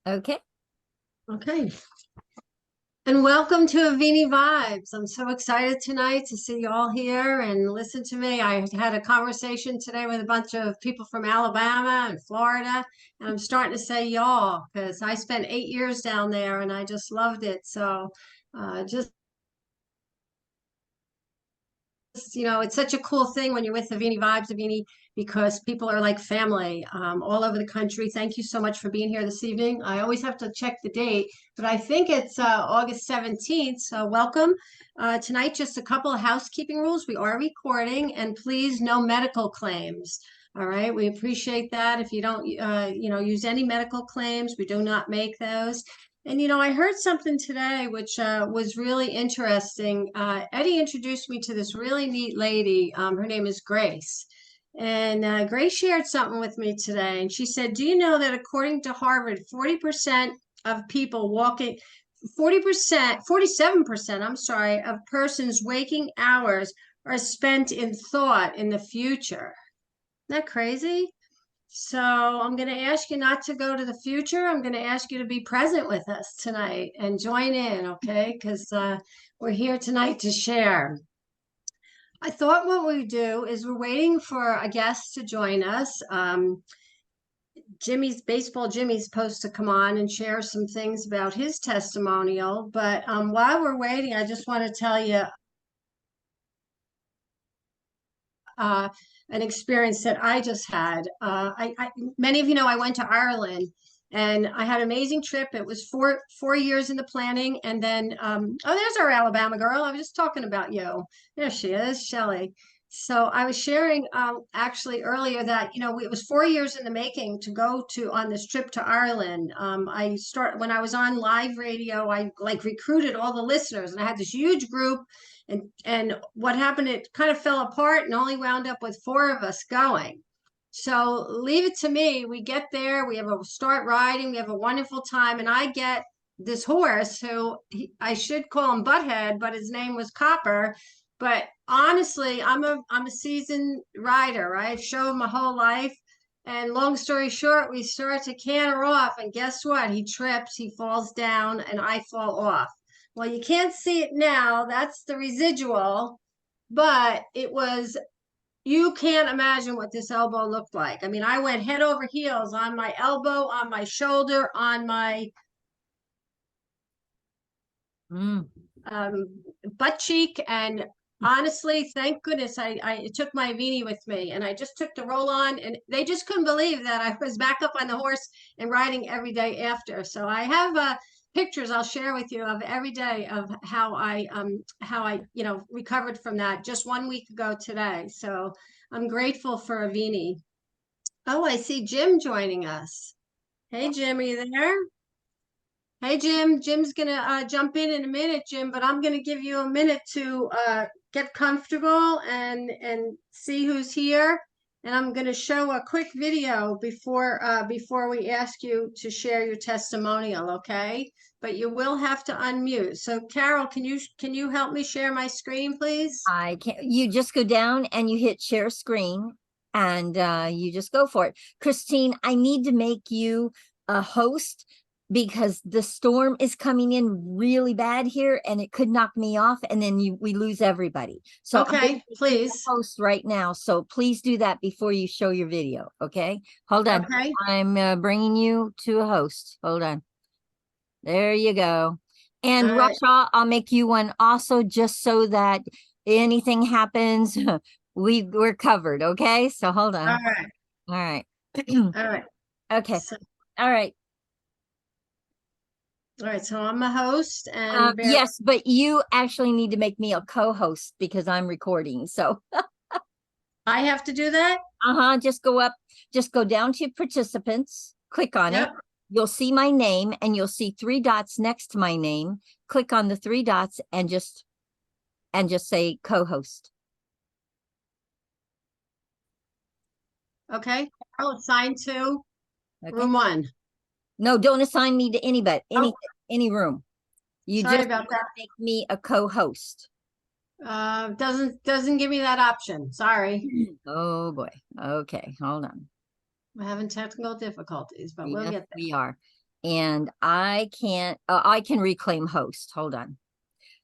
Okay. Okay. And welcome to Avini Vibes. I'm so excited tonight to see you all here and listen to me. I had a conversation today with a bunch of people from Alabama and Florida, and I'm starting to say y'all because I spent 8 years down there and I just loved it. So just it's such a cool thing when you're with Avini Vibes, Avini, because people are like family all over the country. Thank you so much for being here this evening. I always have to check the date, but I think it's August 17th. So welcome. Tonight, just a couple of housekeeping rules. We are recording, and please, no medical claims. All right, we appreciate that. If you don't, use any medical claims, we do not make those. And I heard something today which was really interesting. Eddie introduced me to this really neat lady. Her name is Grace. And Grace shared something with me today. And she said, do you know that according to Harvard, 40% of people walking, 40%, 47%, I'm sorry, of persons' waking hours are spent in thought in the future. Isn't that crazy? So I'm going to ask you not to go to the future. I'm going to ask you to be present with us tonight and join in, okay? Because we're here tonight to share. I thought what we do is we're waiting for a guest to join us. Jimmy's supposed to come on and share some things about his testimonial. But while we're waiting, I just want to tell you uh, an experience that I just had. Many of you know I went to Ireland and I had an amazing trip. It was four years in the planning, and then oh, there's our Alabama girl. I was just talking about you. There she is, Shelley. So I was sharing actually earlier that it was 4 years in the making to go to on this trip to Ireland. When I was on live radio, I like recruited all the listeners, and I had this huge group and what happened, it kind of fell apart and only wound up with four of us going. So leave it to me. We get there, we have a start riding, we have a wonderful time, and I get this horse who I should call him Butthead, but his name was Copper. But honestly, I'm a seasoned rider, right? I've showed my whole life. And long story short, we start to canter off, and guess what? He trips, he falls down, and I fall off. Well, you can't see it now. That's the residual, but you can't imagine what this elbow looked like. I mean, I went head over heels on my elbow, on my shoulder, on my Mm. butt cheek. And honestly, thank goodness I took my Avini with me and I just took the roll on, and they just couldn't believe that I was back up on the horse and riding every day after. So I have pictures I'll share with you of every day of how I recovered from that just 1 week ago today. So I'm grateful for Avini. Oh, I see Jim joining us. Hey Jim, are you there? Hey Jim, Jim's gonna jump in a minute, Jim, but I'm gonna give you a minute to get comfortable and see who's here. And I'm gonna show a quick video before we ask you to share your testimonial, okay? But you will have to unmute. So Carol, can you help me share my screen, please? I can't. You just go down and you hit share screen and you just go for it. Christine, I need to make you a host because the storm is coming in really bad here and it could knock me off and then we lose everybody. So I'm going to Okay, make you please. a host right now. So please do that before you show your video. Okay. Hold on. Okay. I'm bringing you to a host. Hold on. There you go. And All right. Russia, I'll make you one also just so that anything happens, we're covered. Okay. So hold All on. right. All right. All right. Okay. So, All right. all right. So I'm a host and Yes, but you actually need to make me a co-host because I'm recording. So, I have to do that? just go up, just go down to participants, click on it. Yep. You'll see my name and you'll see three dots next to my name. Click on the three dots and just say co-host. Okay. I'll assign to Okay. room one. No, don't assign me to anybody, Oh, any room. You sorry just about that. make me a co-host. Doesn't give me that option. Sorry. Oh boy. Okay, hold on. We're having technical difficulties, but we'll Yes, get we are. And I can't, I can reclaim host. Hold on.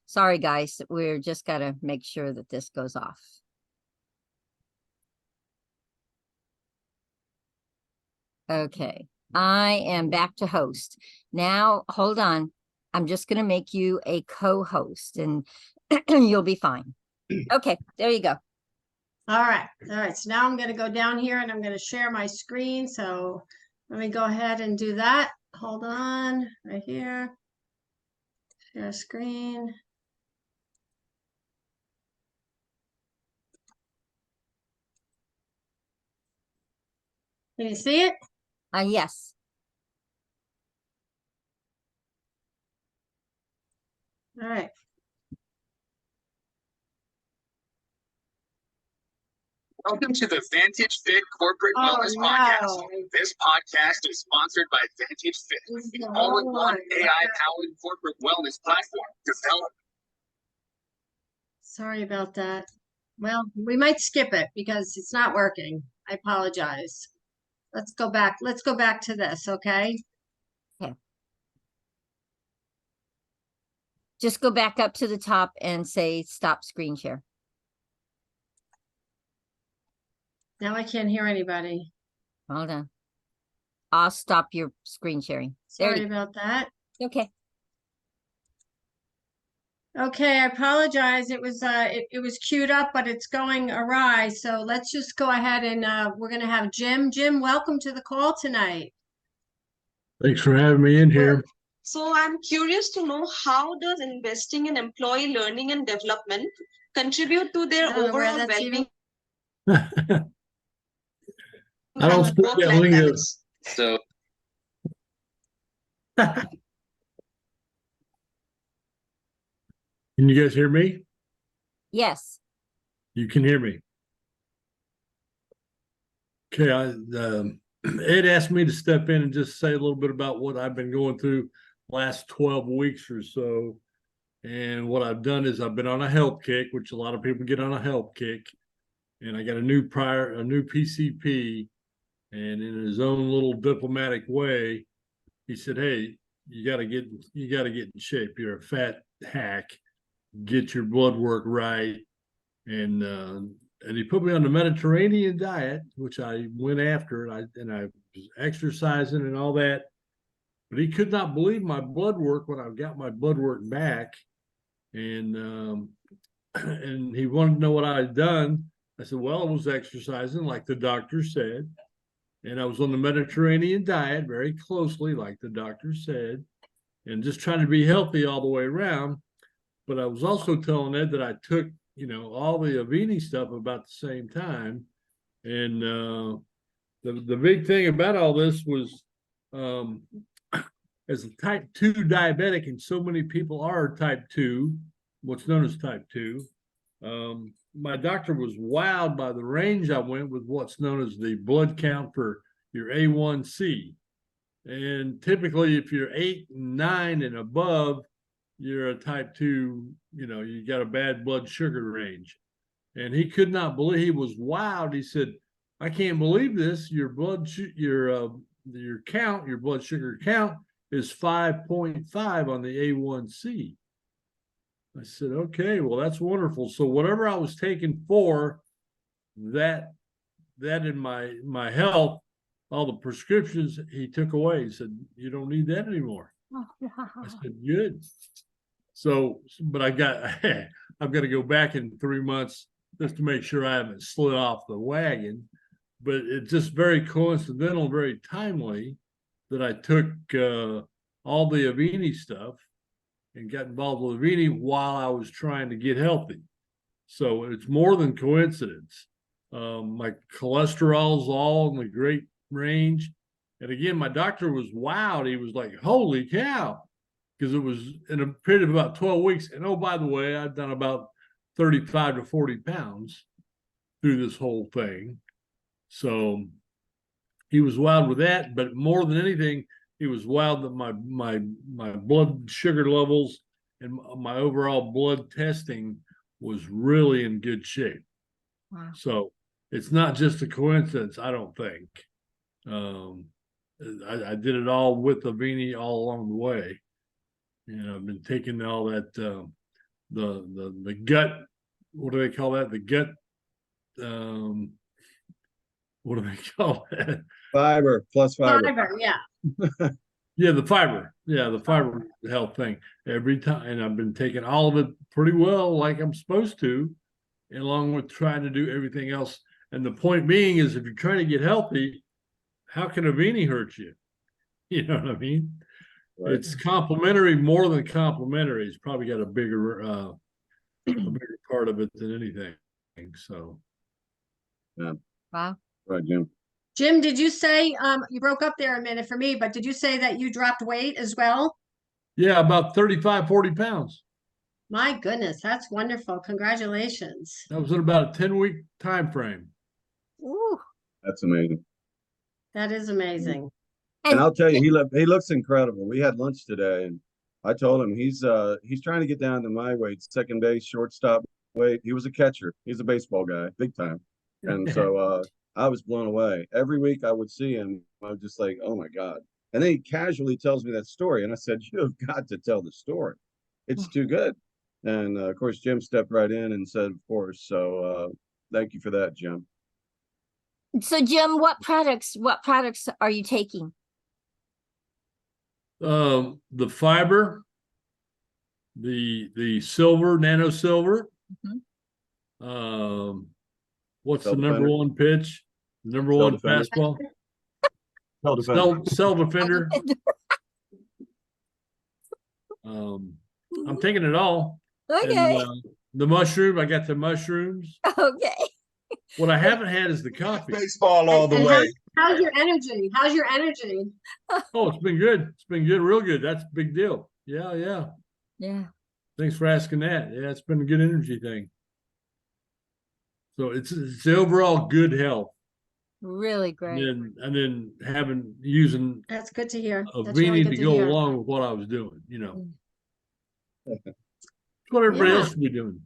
Sorry, guys. We're just got to make sure that this goes off. Okay. I am back to host. Now, hold on. I'm just going to make you a co-host and you'll be fine. Okay, there you go. All right. All right. So now I'm going to go down here and I'm going to share my screen. So let me go ahead and do that. Hold on right here. Share screen. Can you see it? Yes. All right. Welcome to the Vantage Fit Corporate Wellness Podcast. This podcast is sponsored by Vantage Fit, the all-in-one AI-powered corporate wellness platform developed. Sorry about that. Well, we might skip it because it's not working. I apologize. Let's go back. Let's go back to this, okay? Okay. Just go back up to the top and say stop screen share. Now I can't hear anybody. Hold on. I'll stop your screen sharing. Sorry about that. Okay. Okay, I apologize. It was it was queued up, but it's going awry. So let's just go ahead and we're gonna have Jim. Jim, welcome to the call tonight. Thanks for having me in here. So I'm curious to know, how does investing in employee learning and development contribute to their overall well-being I don't and speak that work-life lingo. balance? So, Can you guys hear me? Yes. You can hear me. Okay, Ed asked me to step in and just say a little bit about what I've been going through last 12 weeks or so. And what I've done is I've been on a health kick, which a lot of people get on a health kick. And I got a new PCP. And in his own little diplomatic way, he said, "Hey, you got to get in shape. You're a fat hack. Get your blood work right." And he put me on the Mediterranean diet, which I went after, and I was exercising and all that. But he could not believe my blood work when I got my blood work back, and and he wanted to know what I had done. I said, "Well, I was exercising like the doctor said, and I was on the Mediterranean diet very closely, like the doctor said, and just trying to be healthy all the way around." But I was also telling Ed that I took, all the Avini stuff about the same time. And the big thing about all this was, as a type 2 diabetic, and so many people are type 2, what's known as type 2, my doctor was wowed by the range I went with what's known as the blood count for your A1C. And typically, if you're 8 and 9 and above, you're a type 2, you got a bad blood sugar range. And he could not believe, he was wowed. He said, "I can't believe this. Your blood sugar count is 5.5 on the A1C. I said, "Okay, well, that's wonderful." So whatever I was taking for that in my health, all the prescriptions he took away. He said, "You don't need that anymore." I said, "Good." So, but I've got to go back in 3 months just to make sure I haven't slid off the wagon. But it's just very coincidental, very timely that I took all the Avini stuff and got involved with Avini while I was trying to get healthy. So it's more than coincidence. My cholesterol's all in the great range. And again, my doctor was wowed. He was like, "Holy cow." Because it was in a period of about 12 weeks. And oh, by the way, I've done about 35 to 40 pounds through this whole thing. So he was wild with that. But more than anything, he was wild that my blood sugar levels and my overall blood testing was really in good shape. Wow. So it's not just a coincidence, I don't think. I did it all with Avini all along the way. And I've been taking all that, the gut, what do they call that? The gut, what do they call that? Fiber plus fiber. Fiber, yeah. Yeah, the fiber. Yeah, the fiber health thing every time. And I've been taking all of it pretty well, like I'm supposed to, along with trying to do everything else. And the point being is if you're trying to get healthy, how can Avini hurt you? You know what I mean? Right. It's complementary more than complementary. It's probably got a bigger part of it than anything. So Wow. Right, Jim. Jim, did you say, you broke up there a minute for me, but did you say that you dropped weight as well? yeah, about 35, 40 pounds. My goodness, that's wonderful. Congratulations. That was in about a 10-week time frame. Ooh. That's amazing. That is amazing. And I'll tell you, he looks incredible. We had lunch today, and I told him he's trying to get down to my weight, second base, shortstop weight. He was a catcher. He's a baseball guy, big time. And so I was blown away. Every week I would see him, I was just like, oh my God. And then he casually tells me that story, and I said, you have got to tell the story. It's too good. And of course, Jim stepped right in and said, of course. So thank you for that, Jim. So Jim, what products are you taking? The fiber, the silver, nano silver. What's Cell the number defender. one pitch? The number Cell one defender. fastball? Cell defender. Cell defender. I'm taking it all. Okay. And, the mushroom, I got the mushrooms. Okay. What I haven't had is the coffee. Baseball all the And way. how's your energy? How's your energy? Oh, it's been good. It's been good, real good. That's a big deal. Yeah, yeah. Yeah. Thanks for asking that. Yeah, it's been a good energy thing. So it's the overall good health. Really great. And then using That's good to hear. a That's really Avini good to to go hear. along with what I was doing, you know. It's what everybody Yeah. else should be doing.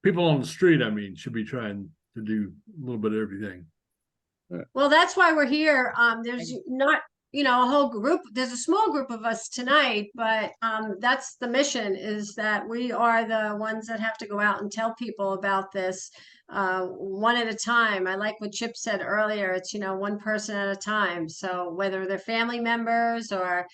People on the street, I mean, should be trying to do a little bit of everything. Well, that's why we're here. There's not, a whole group. There's a small group of us tonight, but that's the mission, is that we are the ones that have to go out and tell people about this one at a time. I like what Chip said earlier. It's, one person at a time. So whether they're family members or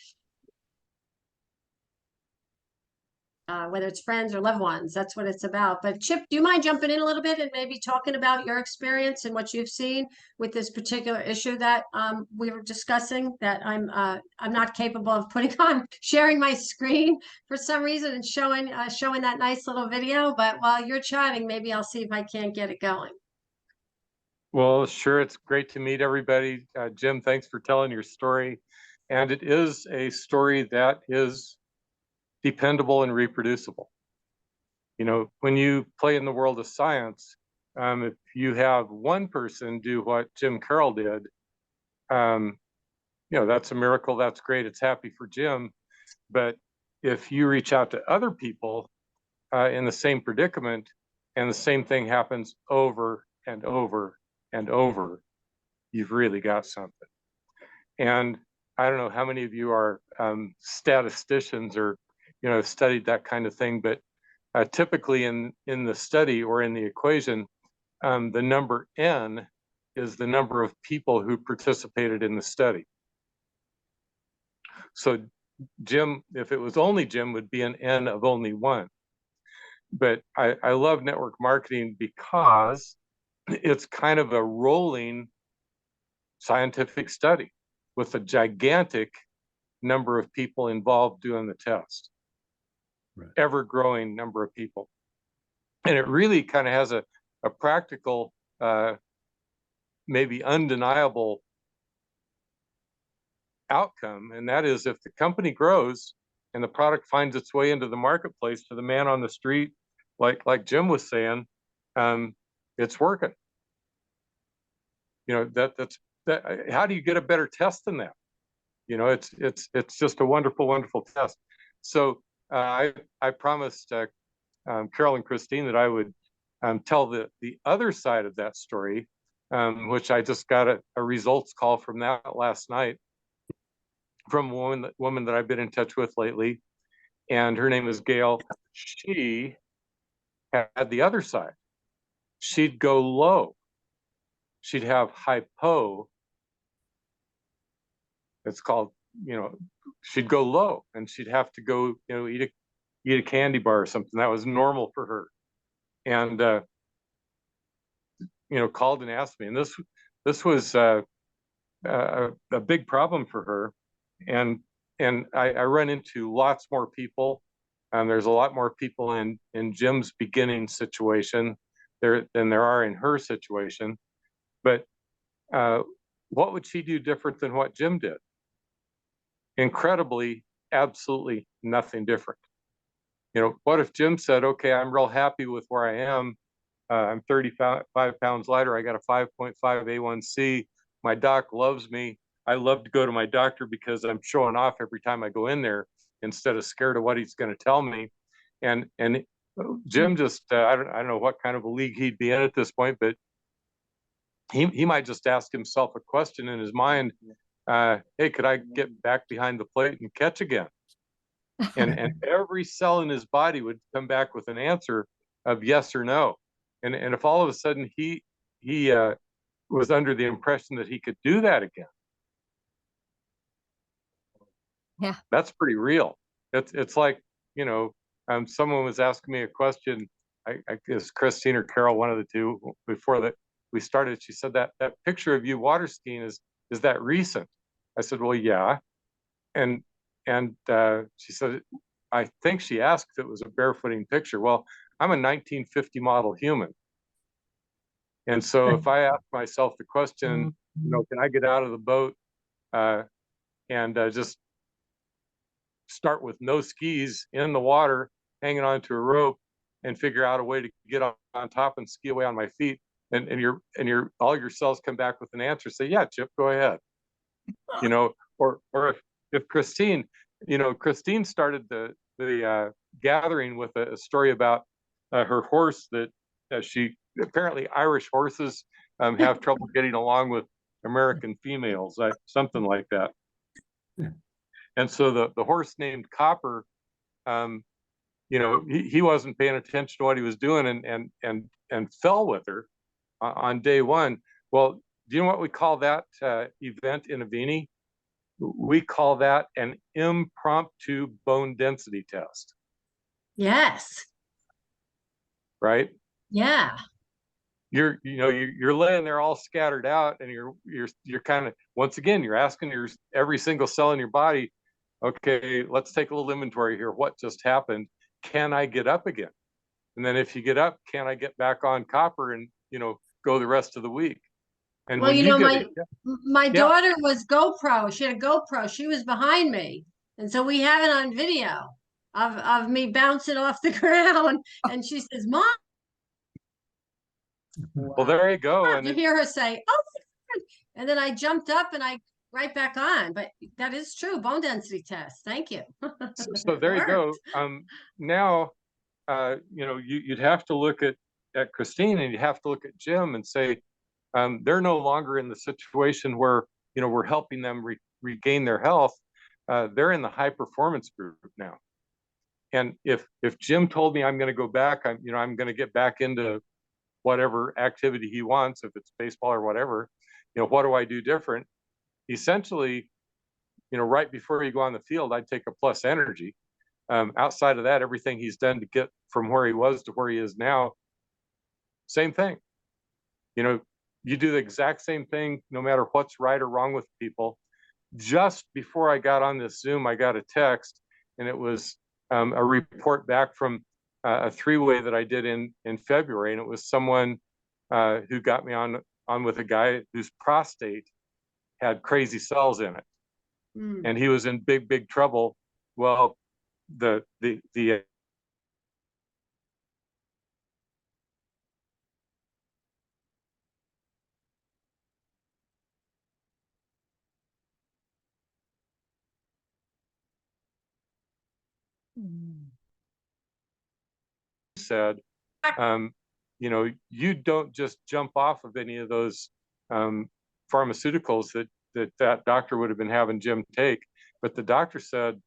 whether it's friends or loved ones, that's what it's about. But Chip, do you mind jumping in a little bit and maybe talking about your experience and what you've seen with this particular issue that we were discussing, that I'm not capable of putting on, sharing my screen for some reason and showing that nice little video. But while you're chatting, maybe I'll see if I can't get it going. Well, sure. It's great to meet everybody. Jim, thanks for telling your story. And it is a story that is dependable and reproducible. When you play in the world of science, if you have one person do what Jim Carroll did, that's a miracle. That's great. It's happy for Jim. But if you reach out to other people in the same predicament and the same thing happens over and over and over, you've really got something. And I don't know how many of you are statisticians or studied that kind of thing, but typically in the study or in the equation, the number n is the number of people who participated in the study. So Jim, if it was only Jim, would be an n of only one. But I love network marketing because it's kind of a rolling scientific study with a gigantic number of people involved doing the test. Right. Ever-growing number of people. And it really kind of has a practical, maybe undeniable outcome. And that is, if the company grows and the product finds its way into the marketplace to the man on the street, like Jim was saying, it's working. That's how do you get a better test than that? It's just a wonderful, wonderful test. So I promised Carol and Christine that I would tell the other side of that story, which I just got a results call from that last night from a woman that I've been in touch with lately, and her name is Gail. She had the other side. She'd go low. She'd have hypo. It's called, she'd go low, and she'd have to go, eat a candy bar or something. That was normal for her. And called and asked me, and this was a big problem for her. And I run into lots more people. There's a lot more people in Jim's beginning situation than there are in her situation. But what would she do different than what Jim did? Incredibly, absolutely nothing different. What if Jim said, okay, I'm real happy with where I am. I'm 35 pounds lighter. I got a 5.5 A1C. My doc loves me. I love to go to my doctor because I'm showing off every time I go in there instead of scared of what he's going to tell me. And Jim just, I don't know what kind of a league he'd be in at this point, but he might just ask himself a question in his mind. Hey, could I get back behind the plate and catch again? And every cell in his body would come back with an answer of yes or no. And if all of a sudden he was under the impression that he could do that again, Yeah, that's pretty real. It's like, someone was asking me a question. I guess Christine or Carol, one of the two, before that we started. She said that picture of you water skiing is that recent? I said, well, yeah. And she said, I think she asked if it was a barefooting picture. Well, I'm a 1950 model human. And so if I ask myself the question, can I get out of the boat and just start with no skis in the water, hanging onto a rope, and figure out a way to get on top and ski away on my feet, and all your cells come back with an answer, say, yeah, Chip, go ahead. Or if Christine, Christine started the gathering with a story about her horse that she apparently Irish horses have trouble getting along with American females, something like that. And so the horse named Copper, he wasn't paying attention to what he was doing and fell with her on day one. Well, do you know what we call that event in Avini? We call that an impromptu bone density test. Yes. Right? Yeah. You're laying there all scattered out, and you're kind of, once again, you're asking every single cell in your body, okay, let's take a little inventory here. What just happened? Can I get up again? And then if you get up, can I get back on Copper and go the rest of the week? And Well, when my daughter was GoPro. She had a GoPro. She was behind me. And so we have it on video of me bouncing off the ground. And she says, Mom. Well, there you go. And you hear her say, oh, and then I jumped up and I right back on. But that is true. Bone density test. Thank you. So there you go. Now, you'd have to look at Christine, and you'd have to look at Jim and say, they're no longer in the situation where we're helping them regain their health. They're in the high performance group now. And if Jim told me I'm going to go back, I'm going to get back into whatever activity he wants, if it's baseball or whatever, what do I do different? Essentially, right before you go on the field, I'd take a plus energy. Outside of that, everything he's done to get from where he was to where he is now, same thing. You do the exact same thing, no matter what's right or wrong with people. Just before I got on this Zoom, I got a text, and it was a report back from a three-way that I did in February, and it was someone who got me on with a guy whose prostate had crazy cells in it, and he was in big trouble. Well, the said, you don't just jump off of any of those pharmaceuticals that doctor would have been having Jim take. But the doctor said,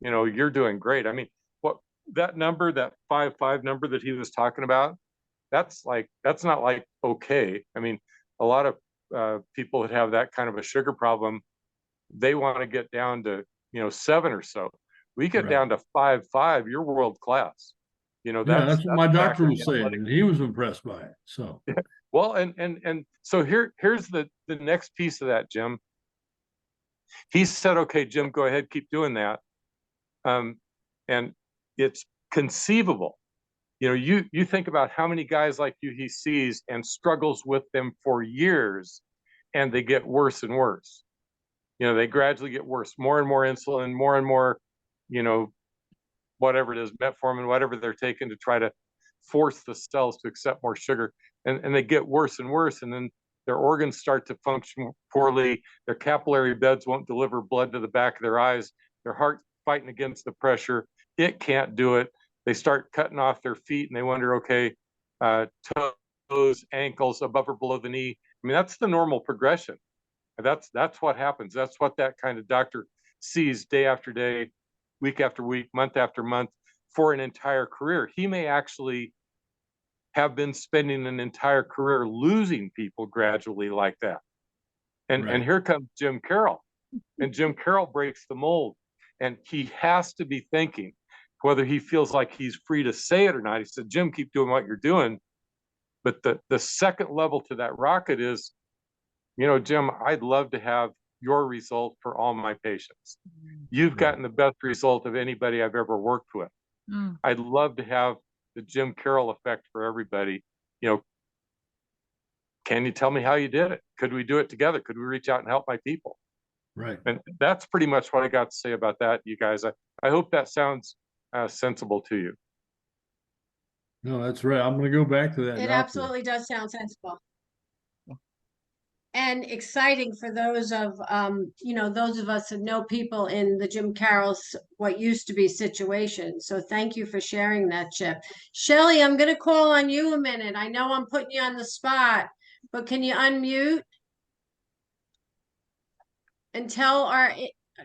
you know, you're doing great. I mean, what that number, that 5.5 number that he was talking about, that's not like okay. I mean, a lot of people that have that kind of a sugar problem, they want to get down to, you know, 7 or so. We get down to 5.5, you're world class. You know, Yeah, that's what my doctor was saying, athletic. and he was impressed by it. So Well, and so here's the next piece of that, Jim. He said, okay, Jim, go ahead, keep doing that. And it's conceivable. You know, you think about how many guys like you he sees and struggles with them for years, and they get worse and worse. You know, they gradually get worse, more and more insulin, more and more, you know, whatever it is, metformin, whatever they're taking to try to force the cells to accept more sugar. And they get worse and worse. And then their organs start to function poorly. Their capillary beds won't deliver blood to the back of their eyes. Their heart fighting against the pressure. It can't do it. They start cutting off their feet and they wonder, okay, toes, ankles, above or below the knee. I mean, that's the normal progression. That's what happens. That's what that kind of doctor sees day after day, week after week, month after month for an entire career. He may actually have been spending an entire career losing people gradually like that. And here comes Jim Carroll. And Jim Carroll breaks the mold. And he has to be thinking, whether he feels like he's free to say it or not. He said, Jim, keep doing what you're doing. But the second level to that rocket is, you know, Jim, I'd love to have your result for all my patients. You've gotten the best result of anybody I've ever worked with. I'd love to have the Jim Carroll effect for everybody. You know, can you tell me how you did it? Could we do it together? Could we reach out and help my people? right. And that's pretty much what I got to say about that, you guys. I hope that sounds sensible to you. No, that's right. I'm going to go back to that. It doctor. absolutely does sound sensible. And exciting for those of you know, those of us that know people in the Jim Carroll's what used to be situation. So thank you for sharing that, Chip. Shelley, I'm gonna call on you a minute. I know I'm putting you on the spot, but can you unmute? And tell our,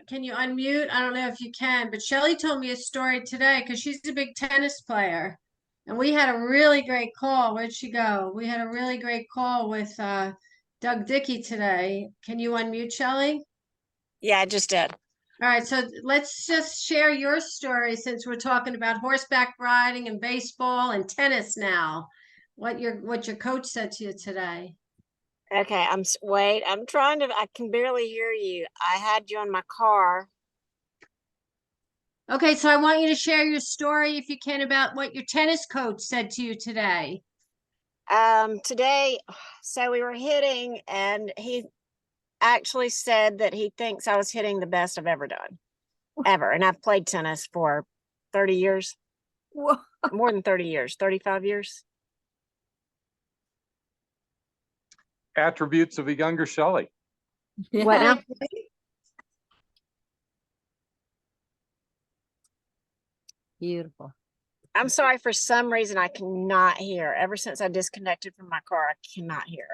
can you unmute? I don't know if you can, but Shelley told me a story today because she's a big tennis player. And we had a really great call. Where'd she go? We had a really great call with Doug Dickey today. Can you unmute, Shelley? Yeah, I just did. All right, so let's just share your story since we're talking about horseback riding and baseball and tennis now. What your coach said to you today. Okay, wait, I can barely hear you. I had you on my car. Okay, so I want you to share your story if you can about what your tennis coach said to you today. Today, so we were hitting and he actually said that he thinks I was hitting the best I've ever done. Ever. And I've played tennis for 30 years. Whoa. More than 30 years, 35 years. Attributes of a younger Shelley. What now? Beautiful. I'm sorry, for some reason I cannot hear. Ever since I disconnected from my car, I cannot hear.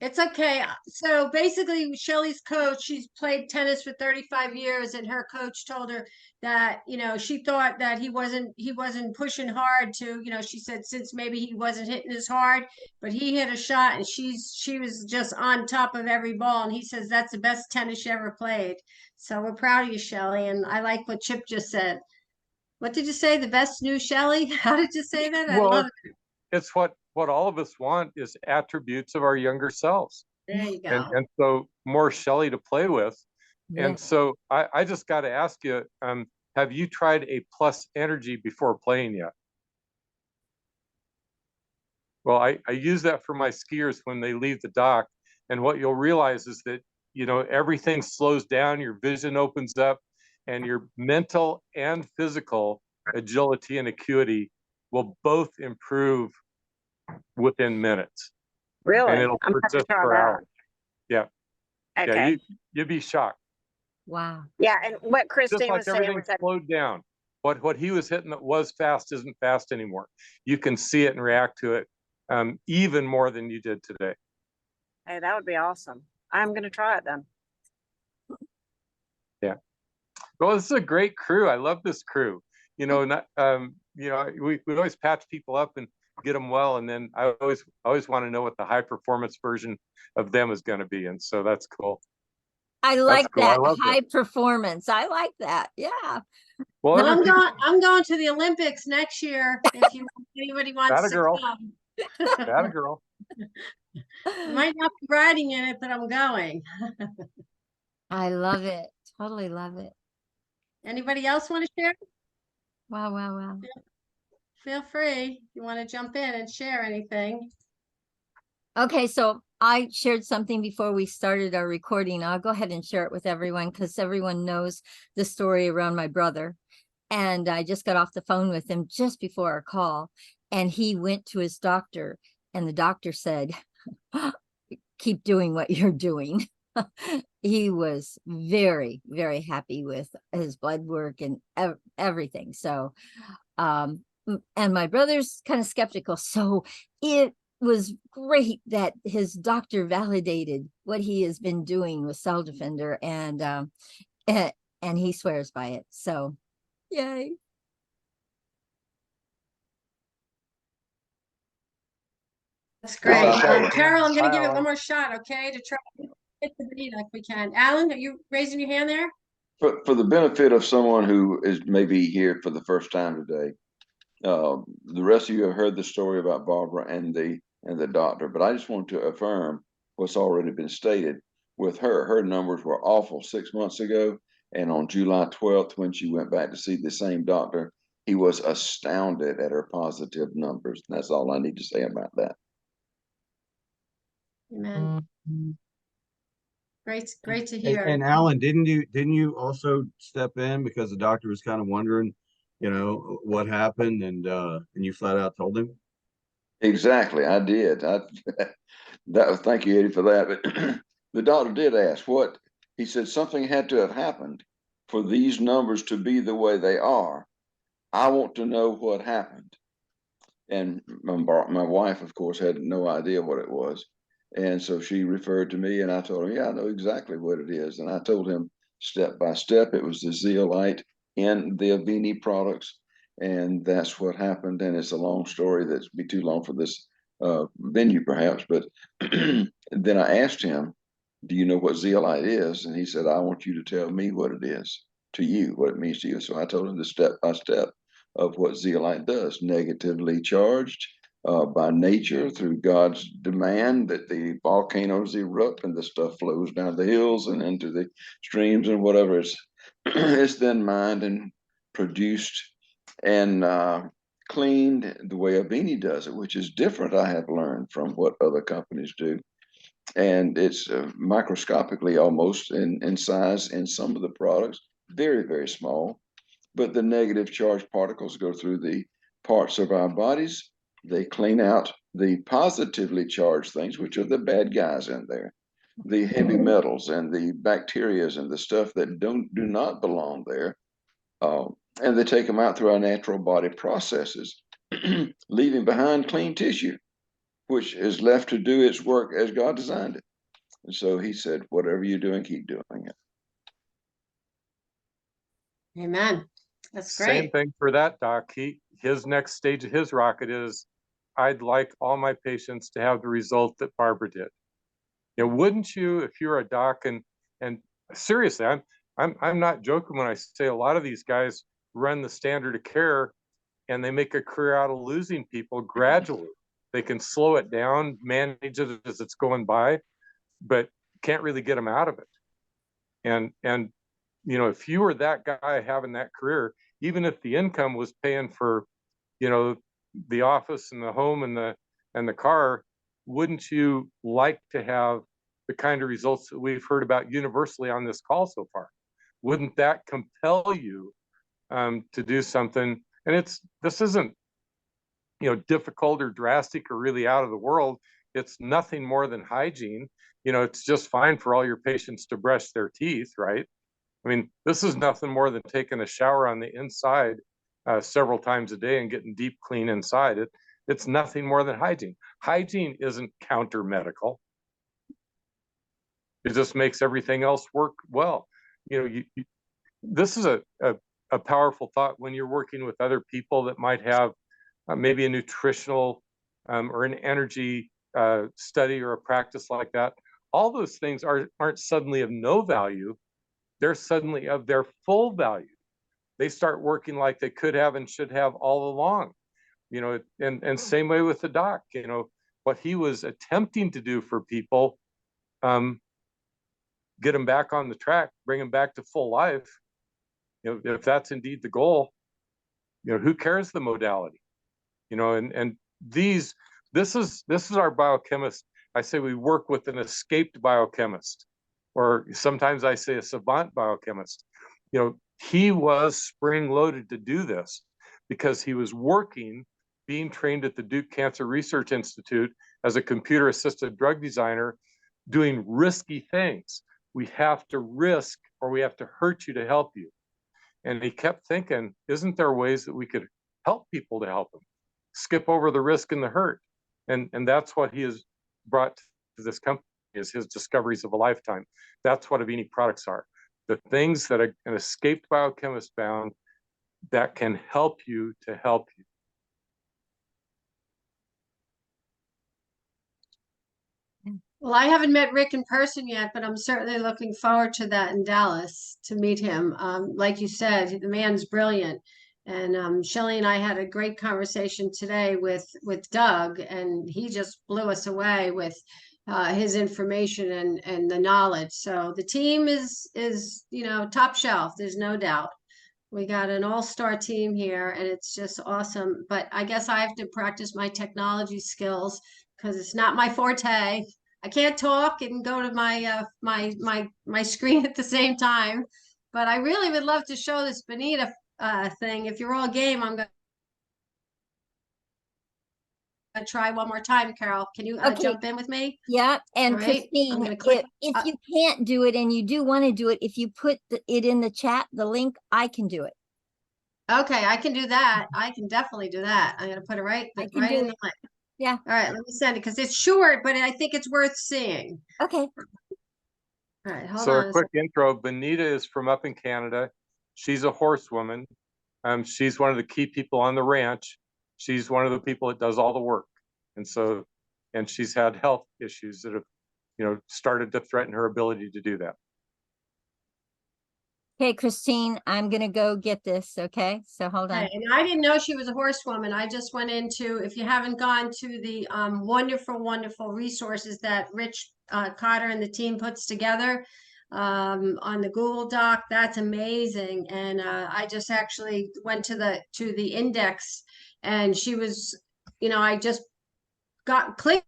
It's okay. So basically, Shelley's coach, she's played tennis for 35 years, and her coach told her that, you know, she thought that he wasn't pushing hard to, you know, she said since maybe he wasn't hitting as hard, but he hit a shot and she was just on top of every ball. And he says that's the best tennis she ever played. So we're proud of you, Shelley. And I like what Chip just said. What did you say? The best new Shelley? How did you say that? I love it. It's what all of us want is attributes of our younger selves. There you go. And so more Shelley to play with. Yeah. And so I just got to ask you, have you tried a plus energy before playing yet? Well, I use that for my skiers when they leave the dock. And what you'll realize is that, you know, everything slows down, your vision opens up, and your mental and physical agility and acuity will both improve within minutes. Really? And it'll I'm gonna have to persist try for that. hours. Yeah. Okay. Yeah, you'd be shocked. Wow. Yeah, and what Just Christine like was saying everything was that slowed down. What he was hitting that was fast isn't fast anymore. You can see it and react to it even more than you did today. Hey, that would be awesome. I'm going to try it then. Yeah. Well, this is a great crew. I love this crew. You know, not you know, we always patch people up and get them well, and then I always want to know what the high performance version of them is going to be, and so that's cool. I like cool. I that love high that. performance. I like that. Yeah. Well, Well, other I'm going to the Olympics next year. If anybody wants Atta to girl. come. That a girl. I might not be riding in it, but I'm going. I love it. Totally love it. Anybody else want to share? Wow, wow, wow. Feel free if you want to jump in and share anything. Okay, so I shared something before we started our recording. I'll go ahead and share it with everyone because everyone knows the story around my brother. And I just got off the phone with him just before our call, and he went to his doctor, and the doctor said, keep doing what you're doing. He was very, very happy with his blood work and everything. So, and my brother's kind of skeptical. So it was great that his doctor validated what he has been doing with Cell Defender, and he swears by it. So, yay. That's great. Alan. Carol, I'm going to Hi, give it Alan. one more shot, okay, to try to get the data if we can. Alan, are you raising your hand there? For the benefit of someone who is maybe here for the first time today, the rest of you have heard the story about Barbara and the doctor, but I just want to affirm what's already been stated. With her numbers were awful 6 months ago, and on July 12th, when she went back to see the same doctor, he was astounded at her positive numbers. That's all I need to say about that. Amen. Great to And, hear. and Alan, didn't you also step in because the doctor was kind of wondering, what happened, and you flat out told him? Exactly, I did. Thank you, Eddie, for that. But the doctor did ask what he said. Something had to have happened for these numbers to be the way they are. I want to know what happened. And my wife, of course, had no idea what it was. And so she referred to me, and I told him, yeah, I know exactly what it is. And I told him step by step, it was the zeolite in the Avini products. And that's what happened. And it's a long story that's be too long for this venue, perhaps. But then I asked him, do you know what zeolite is? And he said, I want you to tell me what it is to you, what it means to you. So I told him the step by step of what zeolite does. Negatively charged by nature through God's demand that the volcanoes erupt and the stuff flows down the hills and into the streams and whatever. It's then mined and produced and cleaned the way Avini does it, which is different, I have learned, from what other companies do. And it's microscopically almost in size in some of the products, very, very small. But the negative charged particles go through the parts of our bodies. They clean out the positively charged things, which are the bad guys in there, the heavy metals and the bacterias and the stuff that do not belong there. And they take them out through our natural body processes, leaving behind clean tissue, which is left to do its work as God designed it. And so he said, whatever you're doing, keep doing it. Amen. That's great. Same thing for that doc. His next stage of his rocket is, I'd like all my patients to have the result that Barbara did. Wouldn't you, if you're a doc, and seriously, I'm not joking when I say a lot of these guys run the standard of care and they make a career out of losing people gradually. They can slow it down, manage it as it's going by, but can't really get them out of it. And if you were that guy having that career, even if the income was paying for, the office and the home and the car, wouldn't you like to have the kind of results that we've heard about universally on this call so far? Wouldn't that compel you to do something? And this isn't, difficult or drastic or really out of the world. It's nothing more than hygiene. It's just fine for all your patients to brush their teeth, right? I mean, this is nothing more than taking a shower on the inside several times a day and getting deep clean inside. It's nothing more than hygiene. Hygiene isn't counter medical. It just makes everything else work well. This is a powerful thought when you're working with other people that might have maybe a nutritional or an energy study or a practice like that. All those things aren't suddenly of no value. They're suddenly of their full value. They start working like they could have and should have all along. And same way with the doc, what he was attempting to do for people, get them back on the track, bring them back to full life. If that's indeed the goal, who cares the modality? And this is our biochemist. I say we work with an escaped biochemist, or sometimes I say a savant biochemist. He was spring loaded to do this because he was being trained at the Duke Cancer Research Institute as a computer assisted drug designer, doing risky things. We have to risk or we have to hurt you to help you. And he kept thinking, isn't there ways that we could help people to help them? Skip over the risk and the hurt. And that's what he has brought to this company, is his discoveries of a lifetime. That's what Avini products are. The things that an escaped biochemist found that can help you to help you. Well, I haven't met Rick in person yet, but I'm certainly looking forward to that in Dallas to meet him. Like you said, the man's brilliant. And Shelley and I had a great conversation today with Doug, and he just blew us away with his information and the knowledge. So the team is top shelf. There's no doubt. We got an all-star team here, and it's just awesome. But I guess I have to practice my technology skills because it's not my forte. I can't talk and go to my screen at the same time. But I really would love to show this Bonita thing. If you're all game, I'm gonna try one more time. Carol, can you jump in with me? Yeah, and Right. Christine, click. if you can't do it and you do want to do it, if you put it in the chat, the link, I can do it. Okay, I can do that. I can definitely do that. I'm gonna put it right in the link. Yeah. All right, let me send it because it's short, but I think it's worth seeing. Okay. All right, hold So on. a quick intro. Bonita is from up in Canada. She's a horsewoman. She's one of the key people on the ranch. She's one of the people that does all the work. And she's had health issues that have, started to threaten her ability to do that. Okay, Christine, I'm going to go get this. Okay. So hold on. Okay, and I didn't know she was a horsewoman. I just went into, if you haven't gone to the wonderful, wonderful resources that Rich Cotter and the team puts together on the Google Doc, that's amazing. And I just actually went to the index, and she was, I just clicked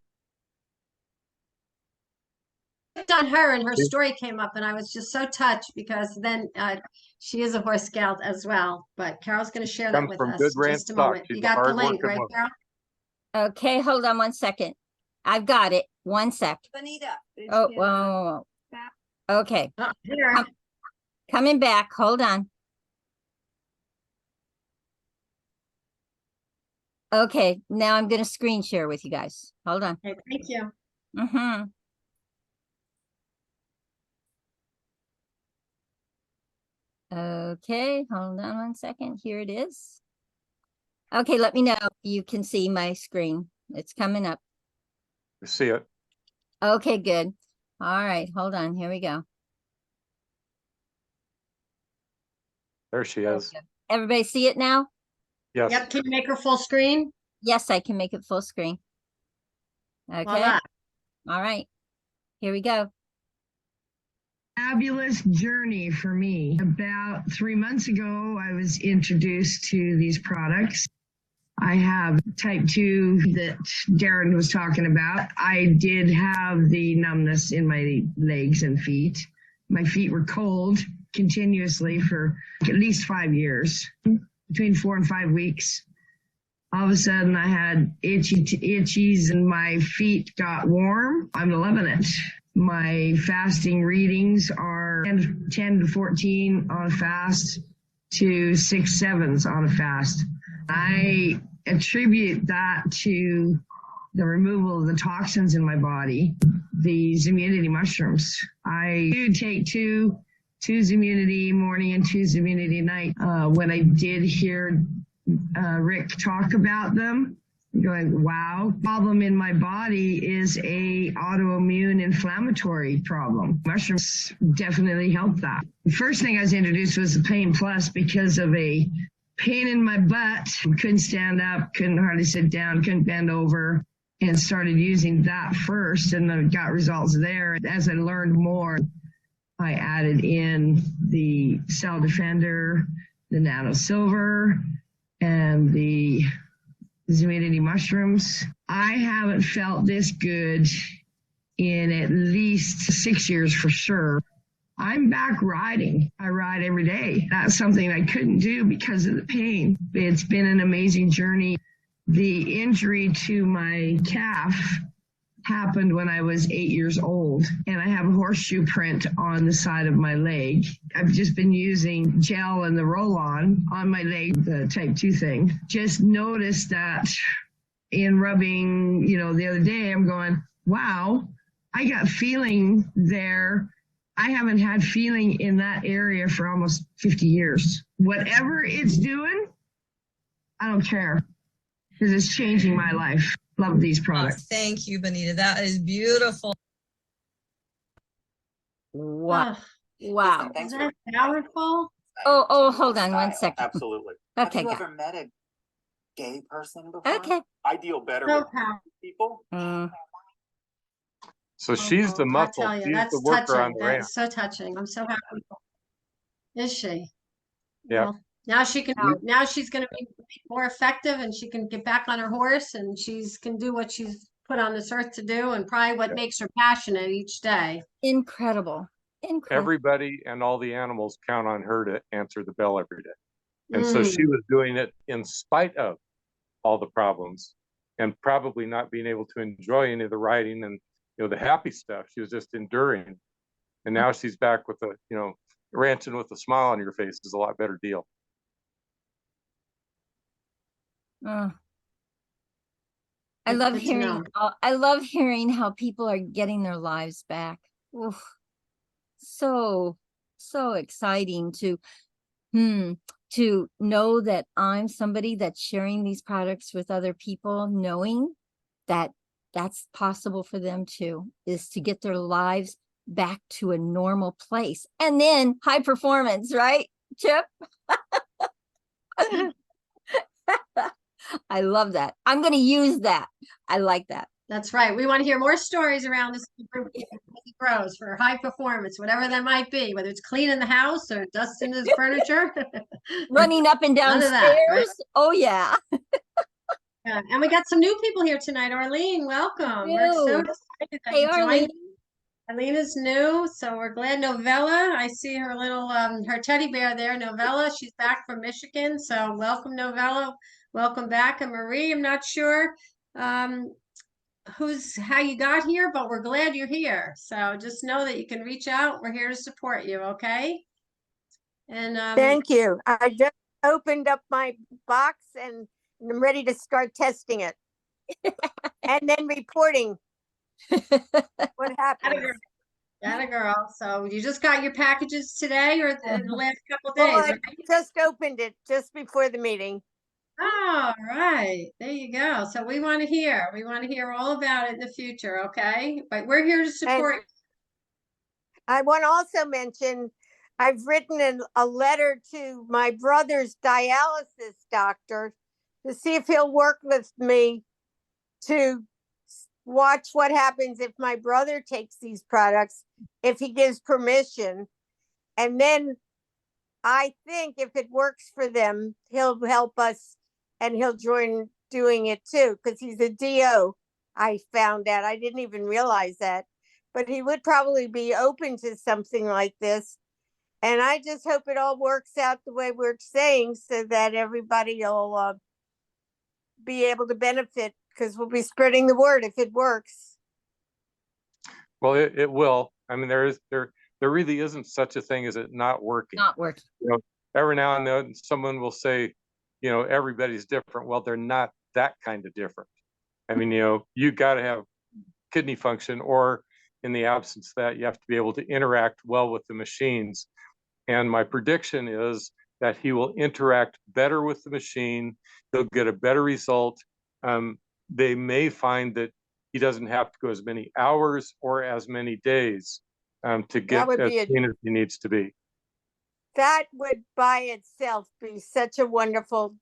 on her and her story came up, and I was just so touched because then she is a horse scout as well. But Carol's going to share that with us in just a moment. You got the link, right, Carol? Okay, hold on one second. I've got it. One sec. Bonita. Oh, whoa. Okay. Here. Coming back. Hold on. Okay, now I'm going to screen share with you guys. Hold on. Okay, thank you. Mm-hmm. Okay, hold on one second. Here it is. Okay, let me know if you can see my screen. It's coming up. I see it. Okay, good. All right, hold on. Here we go. There she is. Everybody see it now? Yes. Yep, can you make her full screen? Yes, I can make it full screen. Okay. Voila. All right. Here we go. Fabulous journey for me. About 3 months ago, I was introduced to these products. I have type 2 that Darren was talking about. I did have the numbness in my legs and feet. My feet were cold continuously for at least 5 years, between 4 and 5 weeks. All of a sudden I had itchies and my feet got warm. I'm loving it. My fasting readings are 10 to 14 on a fast to 6 7s on a fast. I attribute that to the removal of the toxins in my body, these immunity mushrooms. I do take two immunity morning and two immunity night. When I did hear Rick talk about them, going, wow, problem in my body is a autoimmune inflammatory problem. Mushrooms definitely help that. The first thing I was introduced was the Pain Plus because of a pain in my butt. Couldn't stand up, couldn't hardly sit down, couldn't bend over, and started using that first, and I got results there. As I learned more, I added in the Cell Defender, the Nano Silver, and the immunity mushrooms. I haven't felt this good in at least 6 years for sure. I'm back riding. I ride every day. That's something I couldn't do because of the pain. It's been an amazing journey. The injury to my calf happened when I was 8 years old, and I have a horseshoe print on the side of my leg. I've just been using gel and the roll-on my leg, the type 2 thing. Just noticed that in rubbing, the other day, I'm going, wow, I got feeling there. I haven't had feeling in that area for almost 50 years. Whatever it's doing, I don't care, because it's changing my life. Love these products. Thank you, Benita. That is beautiful. Wow. Oh, Wow. is that powerful? Oh, hold on one second. Absolutely. Okay, Have you got ever met a gay person before? Okay. I deal better So with powerful. people. So she's the I muscle, tell you, she's that's the worker on touching. the ramp. That's so touching. I'm so happy. Is she? Yeah. Well, now she can. Now she's going to be more effective, and she can get back on her horse, and can do what she's put on this earth to do, and probably what makes her passionate each day. Incredible. Incredible. Everybody and all the animals count on her to answer the bell every day. And so she was doing it in spite of all the problems and probably not being able to enjoy any of the riding and, the happy stuff. She was just enduring. And now she's back with ranching with a smile on your face is a lot better deal. I That's love good to hearing. know. I love hearing how people are getting their lives back. Oof. So exciting to know that I'm somebody that's sharing these products with other people, knowing that that's possible for them too, is to get their lives back to a normal place. And then high performance, right, Chip? I love that. I'm going to use that. I like that. That's right. We want to hear more stories around this group as it grows for high performance, whatever that might be, whether it's cleaning the house or dusting the furniture. Running up and down None of stairs. that, right? Oh, yeah. Yeah. And we got some new people here tonight. Arlene, welcome. We're so excited that Hey, you joined. Arlene. Arlene is new, so we're glad. Novella, I see her little her teddy bear there. Novella, she's back from Michigan, so welcome, Novella. Welcome back. And Marie, I'm not sure how you got here, but we're glad you're here. So just know that you can reach out. We're here to support you, okay? And thank you. I just opened up my box and I'm ready to start testing it and then reporting what happened. Got a girl. So you just got your packages today or the last couple of days? Well, I right? just opened it just before the meeting. All right. There you go. So we want to hear. We want to hear all about it in the future, okay? But we're here to support you. I want to also mention I've written a letter to my brother's dialysis doctor to see if he'll work with me to watch what happens if my brother takes these products, if he gives permission. And then I think if it works for them, he'll help us and he'll join doing it too, because he's a DO. I found out. I didn't even realize that. But he would probably be open to something like this. And I just hope it all works out the way we're saying so that everybody will be able to benefit, because we'll be spreading the word if it works. Well, it will. I mean, there really isn't such a thing as it not working. Not working. Every now and then someone will say, everybody's different. Well, they're not that kind of different. I mean, you got to have kidney function, or in the absence of that, you have to be able to interact well with the machines. And my prediction is that he will interact better with the machine. He'll get a better result. They may find that he doesn't have to go as many hours or as many days to get as clean as he needs to be. That would by itself be such a wonderful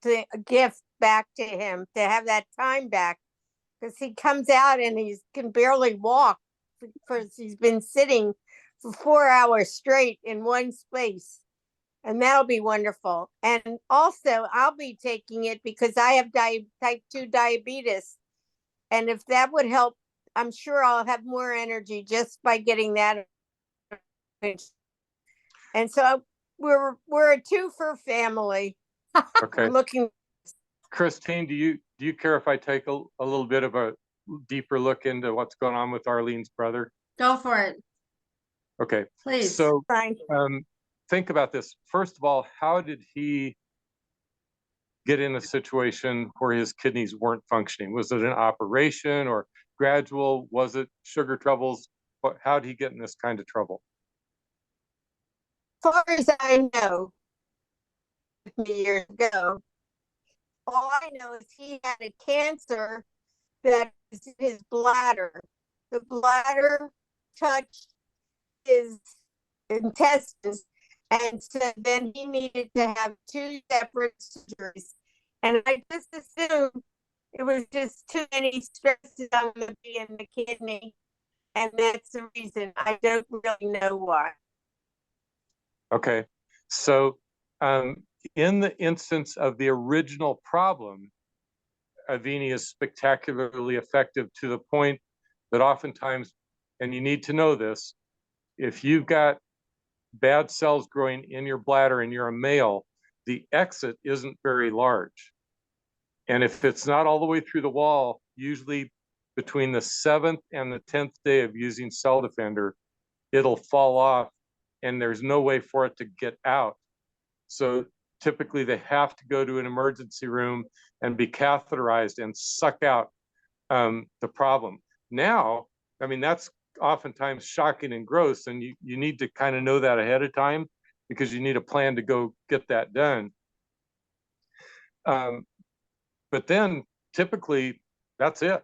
gift back to him, to have that time back, because he comes out and he can barely walk because he's been sitting for 4 hours straight in one space. And that'll be wonderful. And also, I'll be taking it because I have type 2 diabetes. And if that would help, I'm sure I'll have more energy just by getting that. And so we're a two-for family. Okay. I'm looking. Christine, do you care if I take a little bit of a deeper look into what's going on with Arlene's brother? Go for it. Okay. Please. So Fine. think about this. First of all, how did he get in a situation where his kidneys weren't functioning? Was it an operation or gradual? Was it sugar troubles? How did he get in this kind of trouble? As far as I know, years ago, all I know is he had a cancer that is in his bladder. The bladder touched his intestines, and so then he needed to have 2 separate surgeries. And I just assumed it was just too many stresses on the B and the kidney, and that's the reason. I don't really know why. Okay, so in the instance of the original problem, Avini is spectacularly effective to the point that oftentimes, and you need to know this, if you've got bad cells growing in your bladder and you're a male, the exit isn't very large. And if it's not all the way through the wall, usually between the 7th and the 10th day of using Cell Defender, it'll fall off and there's no way for it to get out. So typically they have to go to an emergency room and be catheterized and suck out the problem. Now, I mean, that's oftentimes shocking and gross, and you need to kind of know that ahead of time because you need a plan to go get that done. But then typically that's it.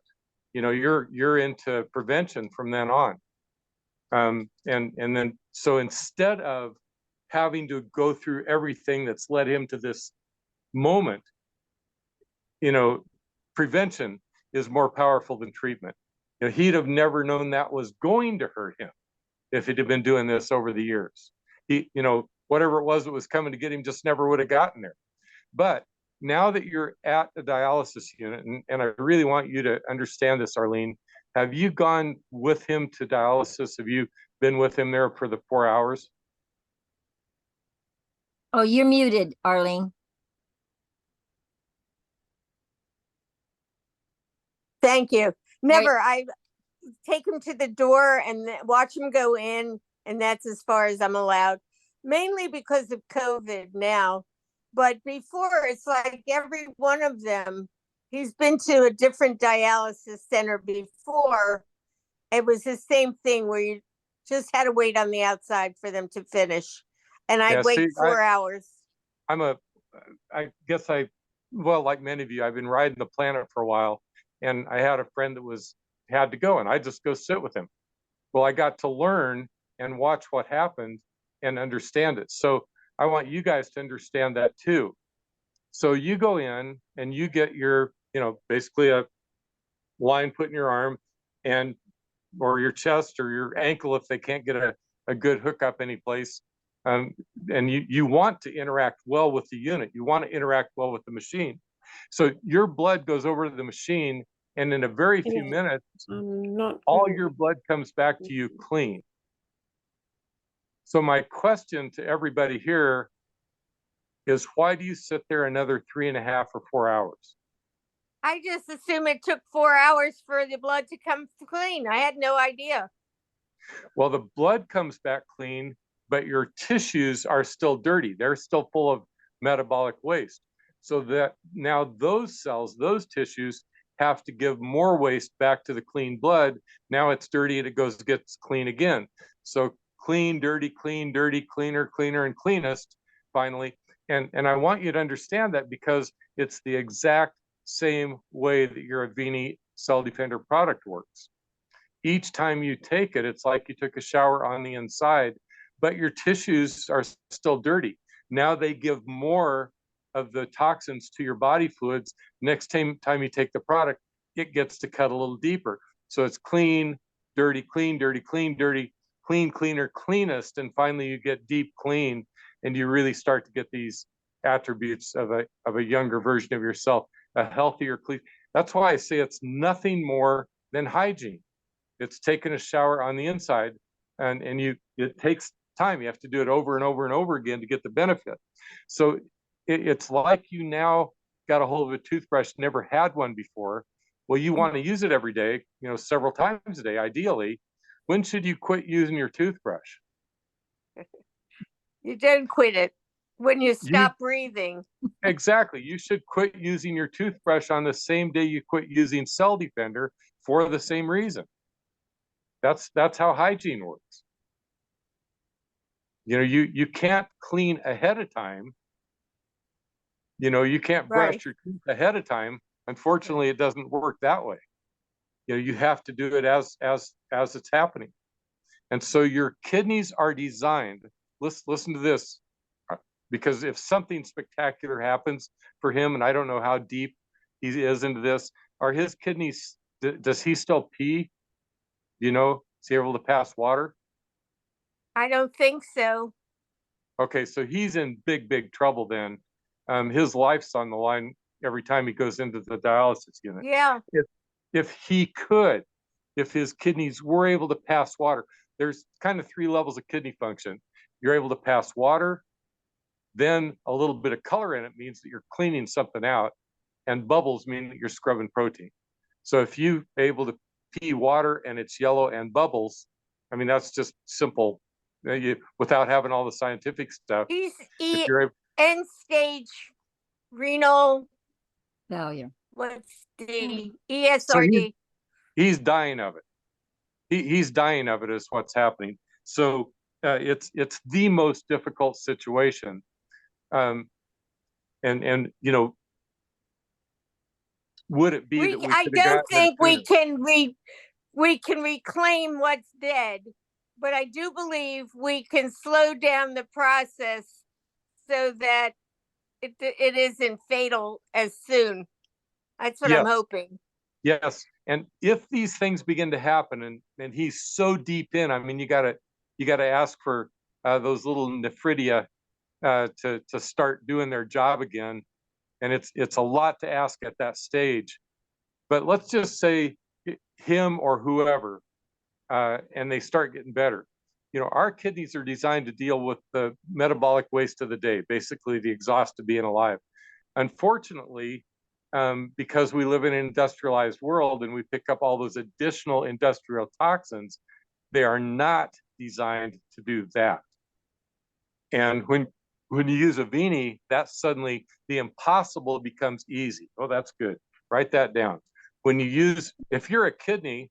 You're into prevention from then on. And then so instead of having to go through everything that's led him to this moment, prevention is more powerful than treatment. He'd have never known that was going to hurt him if he'd have been doing this over the years. Whatever it was that was coming to get him just never would have gotten there. But now that you're at a dialysis unit, and I really want you to understand this, Arlene, have you gone with him to dialysis? Have you been with him there for the 4 hours? Oh, you're muted, Arlene. Thank you. Never. I take him to the door and watch him go in, and that's as far as I'm allowed, mainly because of COVID now. But before, it's like every one of them, he's been to a different dialysis center before. It was the same thing where you just had to wait on the outside for them to finish. And I'd wait 4 hours. Well, like many of you, I've been riding the planet for a while. And I had a friend that had to go, and I just go sit with him. Well, I got to learn and watch what happened and understand it. So I want you guys to understand that too. So you go in and you get your, basically a line put in your arm or your chest or your ankle if they can't get a good hookup anyplace. And you want to interact well with the unit. You want to interact well with the machine. So your blood goes over to the machine, and in a very few minutes, all your blood comes back to you clean. So my question to everybody here is, why do you sit there another 3.5 or 4 hours? I just assume it took 4 hours for the blood to come clean. I had no idea. Well, the blood comes back clean, but your tissues are still dirty. They're still full of metabolic waste. so that now those cells, those tissues have to give more waste back to the clean blood. Now it's dirty and it gets clean again. So clean, dirty, cleaner, cleaner, and cleanest finally. And I want you to understand that, because it's the exact same way that your Avini Cell Defender product works. Each time you take it, it's like you took a shower on the inside, but your tissues are still dirty. Now they give more of the toxins to your body fluids. Next time you take the product, it gets to cut a little deeper. So it's clean, dirty, clean, dirty, clean, dirty, clean, cleaner, cleanest, and finally you get deep clean, and you really start to get these attributes of a younger version of yourself, a healthier, clean. That's why I say it's nothing more than hygiene. It's taking a shower on the inside, and it takes time. You have to do it over and over and over again to get the benefit. So it's like you now got a hold of a toothbrush, never had one before. Well, you want to use it every day, several times a day, ideally. When should you quit using your toothbrush? You don't quit it when you stop breathing. Exactly. You should quit using your toothbrush on the same day you quit using Cell Defender for the same reason. That's how hygiene works. You can't clean ahead of time. You can't brush your teeth ahead of time. Unfortunately, it doesn't work that way. You have to do it as it's happening. And so your kidneys are designed. Listen to this, because if something spectacular happens for him, and I don't know how deep he is into this, are his kidneys, does he still pee? Is he able to pass water? I don't think so. Okay, so he's in big trouble then. His life's on the line every time he goes into the dialysis unit. Yeah. If his kidneys were able to pass water, there's kind of 3 levels of kidney function. You're able to pass water, then a little bit of color in it means that you're cleaning something out, and bubbles mean that you're scrubbing protein. So if you're able to pee water and it's yellow and bubbles, I mean, that's just simple, without having all the scientific stuff. He's end stage renal failure. What's the ESRD? So he's dying of it. He's dying of it is what's happening. So it's the most difficult situation. And would it be that we I don't think we can reclaim what's dead, but I do believe we can slow down the process so that it isn't fatal as soon. That's what I'm hoping. Yes. And if these things begin to happen, and he's so deep in, I mean, you gotta ask for those little nephridia to start doing their job again. And it's a lot to ask at that stage. But let's just say him or whoever, and they start getting better. Our kidneys are designed to deal with the metabolic waste of the day, basically the exhaust of being alive. Unfortunately, because we live in an industrialized world and we pick up all those additional industrial toxins, they are not designed to do that. And when you use Avini, that's suddenly the impossible becomes easy. Oh, that's good. Write that down. If you're a kidney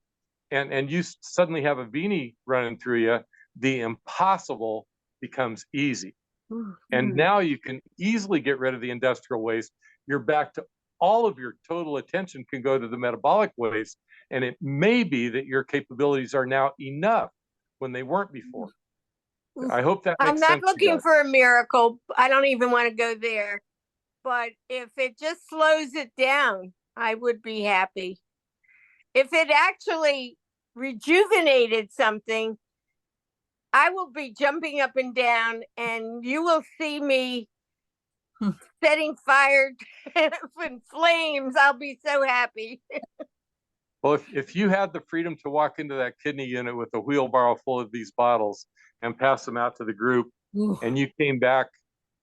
and you suddenly have Avini running through you, the impossible becomes easy. And now you can easily get rid of the industrial waste. You're back to all of your total attention can go to the metabolic waste. And it may be that your capabilities are now enough when they weren't before. I hope that makes sense. I'm not looking for a miracle. I don't even want to go there. But if it just slows it down, I would be happy. If it actually rejuvenated something, I will be jumping up and down, and you will see me setting fire and flames. I'll be so happy. Well, if you had the freedom to walk into that kidney unit with a wheelbarrow full of these bottles and pass them out to the group, and you came back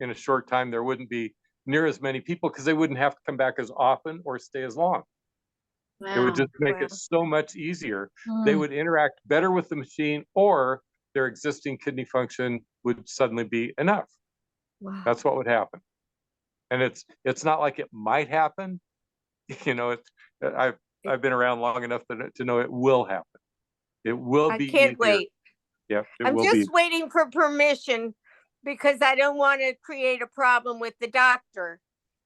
in a short time, there wouldn't be near as many people because they wouldn't have to come back as often or stay as long. Wow. It would just make it so much easier. They would interact better with the machine, or their existing kidney function would suddenly be enough. Wow. That's what would happen. And it's not like it might happen. You know, I've been around long enough to know it will happen. It will be I can't easier. wait. Yeah, it I'm will just be. waiting for permission because I don't want to create a problem with the doctor.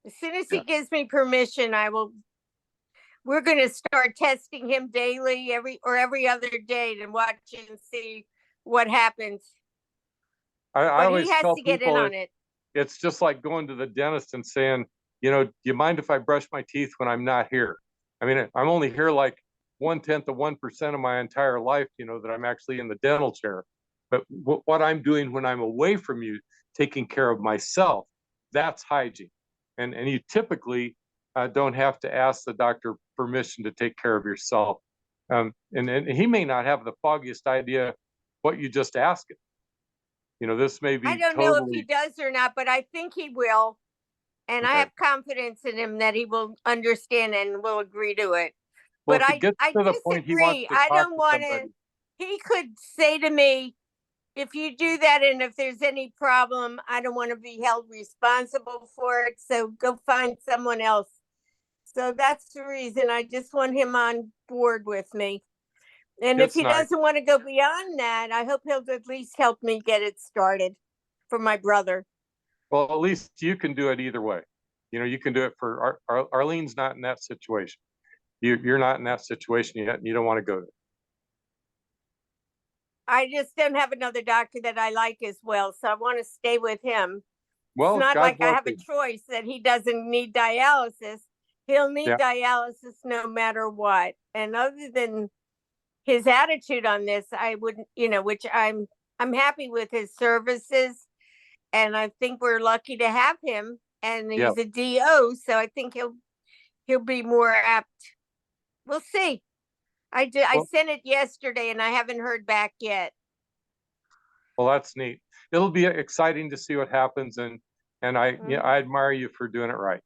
As soon as he Yeah. gives me permission, we're going to start testing him daily, every other day, and watch and see what happens. I But he always has tell to get in people on it. it's just like going to the dentist and saying, you know, do you mind if I brush my teeth when I'm not here? I mean, I'm only here like 1/10 of 1% of my entire life, you know, that I'm actually in the dental chair. But what I'm doing when I'm away from you, taking care of myself, that's hygiene. And you typically don't have to ask the doctor permission to take care of yourself. And he may not have the foggiest idea what you just asked him. You know, this may be I don't know if he totally, does or not, but I think he will. And I okay. have confidence in him that he will understand and will agree to it. Well, But if it gets I to the point he wants disagree. to I talk don't to want to. somebody, He could say to me, if you do that and if there's any problem, I don't want to be held responsible for it. So go find someone else. So that's the reason I just want him on board with me. And if it's he nice. doesn't want to go beyond that, I hope he'll at least help me get it started for my brother. Well, at least you can do it either way. You know, you can do it for Arlene's not in that situation. You're not in that situation yet, and you don't want to go there. I just don't have another doctor that I like as well. So I want to stay with him. Well, It's not God's like I have a blessing. choice that he doesn't need dialysis. He'll need Yeah. dialysis no matter what. And other than his attitude on this, I wouldn't, which I'm happy with his services. And I think we're lucky to have him. And Yeah. he's a DO, so I think he'll be more apt. We'll see. I Well, sent it yesterday and I haven't heard back yet. well, that's neat. It'll be exciting to see what happens, and I admire you for doing it right.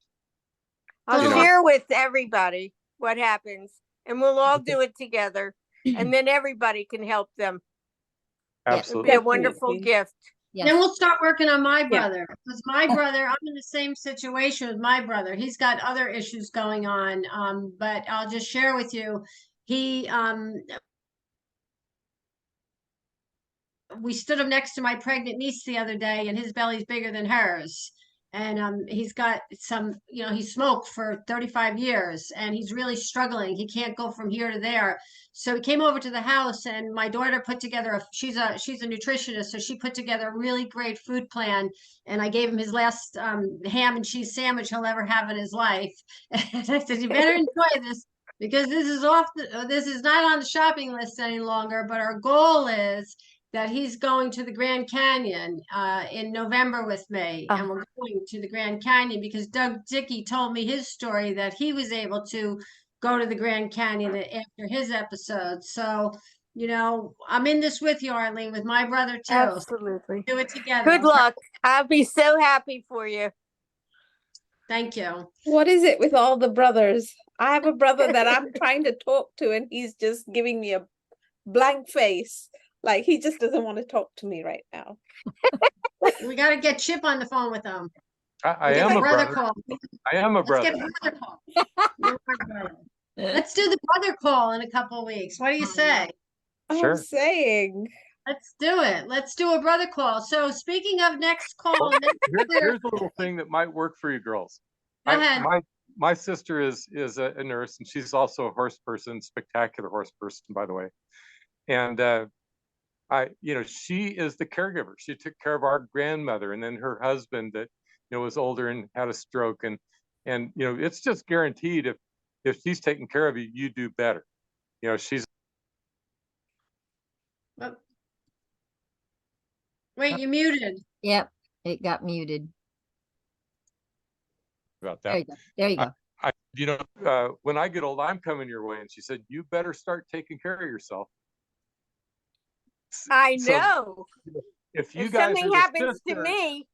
I'll You know. share with everybody what happens, and we'll all do it together, and then everybody can help them. It'll Absolutely. be a wonderful gift. Yes. Then we'll start working on my brother, because my brother, I'm in the same situation with my brother. He's got other issues going on. But I'll just share with you, we stood him next to my pregnant niece the other day, and his belly's bigger than hers. And he's got some, he smoked for 35 years and he's really struggling. He can't go from here to there. So he came over to the house, and my daughter put together she's a nutritionist, so she put together a really great food plan. And I gave him his last ham and cheese sandwich he'll ever have in his life. And I said, you better enjoy this, because this is not on the shopping list any longer, but our goal is that he's going to the Grand Canyon in November with me. And we're going to the Grand Canyon because Doug Dickey told me his story that he was able to go to the Grand Canyon after his episode. So, I'm in this with you, Arlene, with my brother too. Absolutely. Do it together. Good luck. I'll be so happy for you. Thank you. What is it with all the brothers? I have a brother that I'm trying to talk to, and he's just giving me a blank face. Like he just doesn't want to talk to me right now. We got to get Chip on the phone with him. I am a brother. Call. I am a brother. Let's get a brother call. Let's do the brother call in a couple of weeks. What do you say? Sure. I'm saying. Let's do it. Let's do a brother call. So speaking of next call, Here's a little thing that might work for you girls. Go ahead. My sister is a nurse, and she's also a horse person, spectacular horse person, by the way. And she is the caregiver. She took care of our grandmother, and then her husband that was older and had a stroke, and it's just guaranteed if she's taking care of you, you do better. She's. Wait, you muted. Yep, it got muted. About that. There you go. When I get old, I'm coming your way. And she said, you better start taking care of yourself. I know. So, if you if guys something happens to me,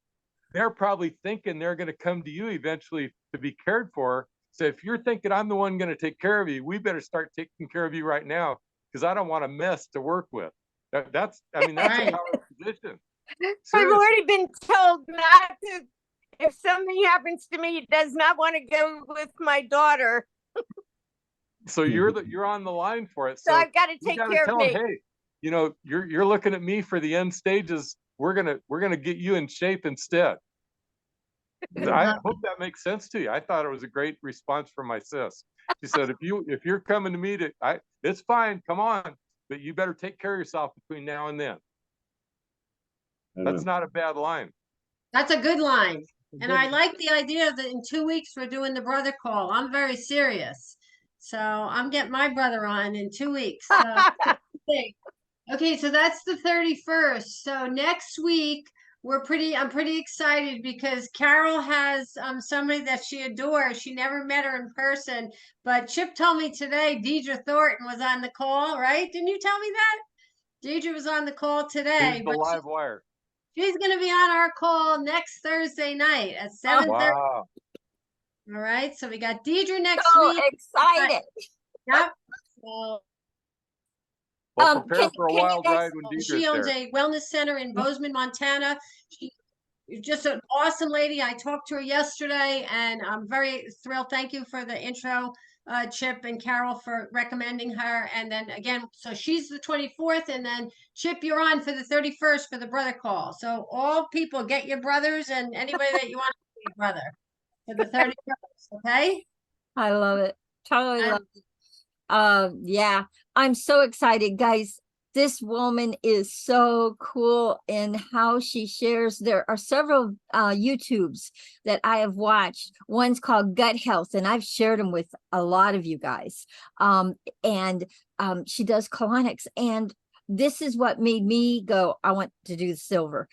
they're probably thinking they're going to come to you eventually to be cared for. So if you're thinking I'm the one going to take care of you, we better start taking care of you right now, because I don't want a mess to work with. That's Right. a powerful position. I've already been told not to If something happens to me, he does not want to go with my daughter. So you're on the line for it. So So I've got to you take got to care of tell him, me. hey, you know, you're looking at me for the end stages. We're gonna get you in shape instead. I hope that makes sense to you. I thought it was a great response from my sis. She said, if you're coming to me it's fine, come on, but you better take care of yourself between now and then. That's not a bad line. That's a good line. And I like the idea that in 2 weeks we're doing the brother call. I'm very serious. So I'm getting my brother on in 2 weeks. Okay, so that's the 31st. So next week I'm pretty excited because Carol has somebody that she adores. She never met her in person, but Chip told me today Deidre Thornton was on the call, right? Didn't you tell me that? Deidre was on the call today, Here's the live wire. she's going to be on our call next Thursday night at 7:30. Wow. All right, so we got Deidre next So week. excited. Yep. So Well, prepare for a wild ride when she Deidre's owns there. a wellness center in Bozeman, Montana. She's just an awesome lady. I talked to her yesterday, and I'm very thrilled. Thank you for the intro, Chip and Carol, for recommending her. And then again, so she's the 24th, and then Chip, you're on for the 31st for the brother call. So all people, get your brothers and anybody that you want to be your brother for the 31st. Okay. I love it. Totally And love it. Yeah, I'm so excited, guys. This woman is so cool in how she shares. There are several YouTubes that I have watched. One's called Gut Health, and I've shared them with a lot of you guys. And she does colonics, and this is what made me go, I want to do the silver.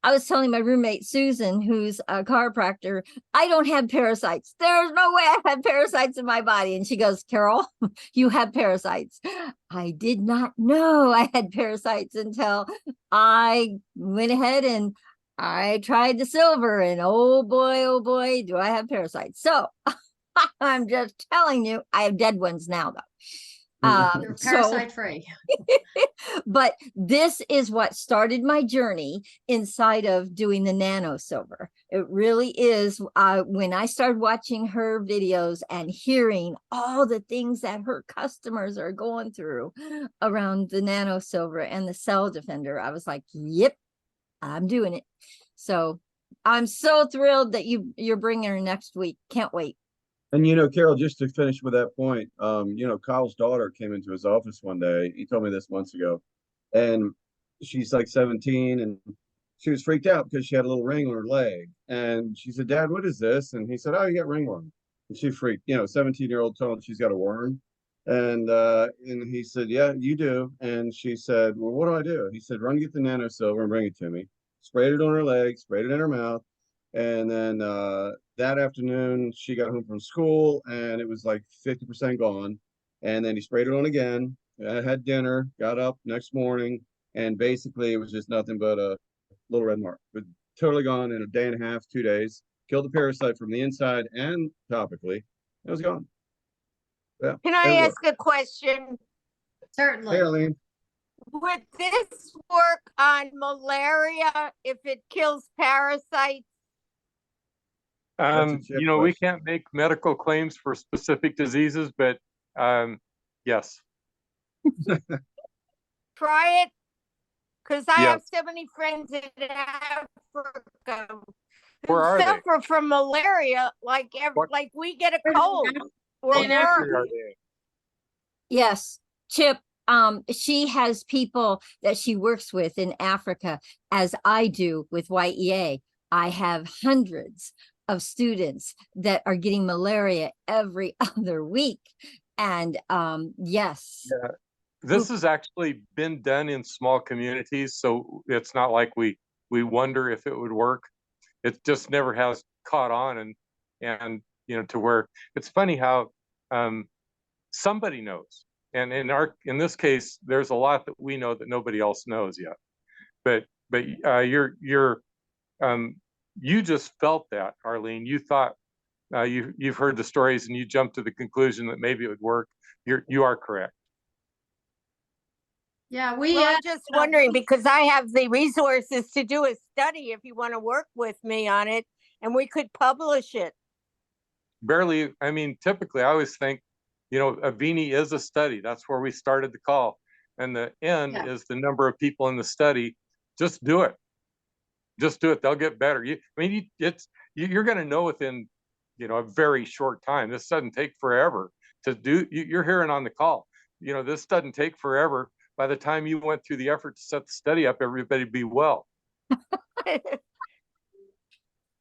I was telling my roommate Susan, who's a chiropractor, I don't have parasites. There's no way I have parasites in my body. And she goes, Carol, you have parasites. I did not know I had parasites until I went ahead and I tried the silver, and oh boy, do I have parasites. So I'm just telling you, I have dead ones now, though. you're parasite free. But this is what started my journey inside of doing the nano silver. It really is. When I started watching her videos and hearing all the things that her customers are going through around the nano silver and the cell defender, I was like, yep, I'm doing it. So I'm so thrilled that you're bringing her next week. Can't wait. And you know, Carol, just to finish with that point, you know, Kyle's daughter came into his office one day. He told me this months ago, and she's like 17, and she was freaked out because she had a little ring on her leg. And she said, Dad, what is this? And he said, oh, you got ringworm. And she freaked, you know, 17-year-old told him she's got a worm. And he said, yeah, you do. And she said, well, what do I do? He said, run, get the nano silver and bring it to me. Sprayed it on her leg, sprayed it in her mouth. And then that afternoon, she got home from school and it was like 50% gone. And then he sprayed it on again. I had dinner, got up next morning, and basically it was just nothing but a little red mark. But totally gone in a day and a half, 2 days. Killed the parasite from the inside and topically. It was gone. Yeah. Can I ask a question? Certainly. Hey, Arlene. Would this work on malaria if it kills parasites? You know, we can't make medical claims for specific diseases, but yes. Try it, because I Yes. have so many friends in Africa who Where are they? suffer from malaria, like like we get a cold or What country are worse. they? Yes, Chip. She has people that she works with in Africa, as I do with YEA. I have hundreds of students that are getting malaria every other week. And yes. Yeah. This has actually been done in small communities, so it's not like we wonder if it would work. It just never has caught on, and you know, to where it's funny how somebody knows. And in this case, there's a lot that we know that nobody else knows yet. But you just felt that, Arlene. You thought you've heard the stories and you jumped to the conclusion that maybe it would work. You are correct. Yeah, I'm just wondering, because I have the resources to do a study if you want to work with me on it. and we could publish it. Barely, I mean, typically I always think, Avini is a study. That's where we started the call. And the N is the number of people in the study. Just do it. Just do it. They'll get better. You're going to know within, a very short time. This doesn't take forever to do. You're hearing on the call. This doesn't take forever. By the time you went through the effort to set the study up, everybody'd be well.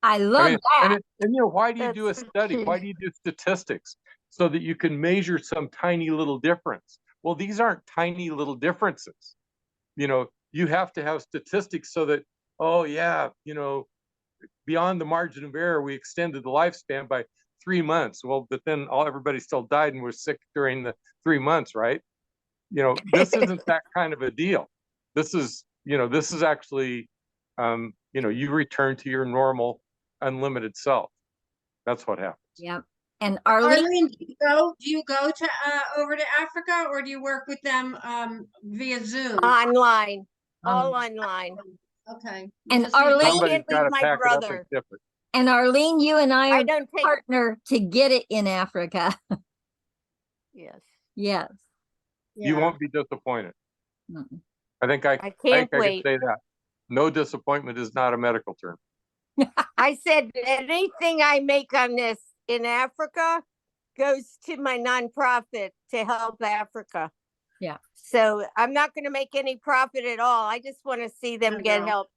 I love that. Why do you do a study? Why do you do statistics? So that you can measure some tiny little difference. Well, these aren't tiny little differences. You have to have statistics so that, beyond the margin of error, we extended the lifespan by 3 months. Well, but then everybody still died and was sick during the 3 months, right? This isn't that kind of a deal. This is actually, you return to your normal unlimited self. That's what happens. Yep. And Arlene, do you go to over to Africa, or do you work with them via Zoom? Online, all online. Okay. And Arlene, somebody's got to pack it up and ship it. And Arlene, you and I don't partner to get it in Africa. Yes. Yes. You won't be disappointed. Mm-mm. I think I can't can wait. say that. No disappointment is not a medical term. I said anything I make on this in Africa goes to my nonprofit to help Africa. Yeah. So I'm not going to make any profit at all. I just want to see them get help.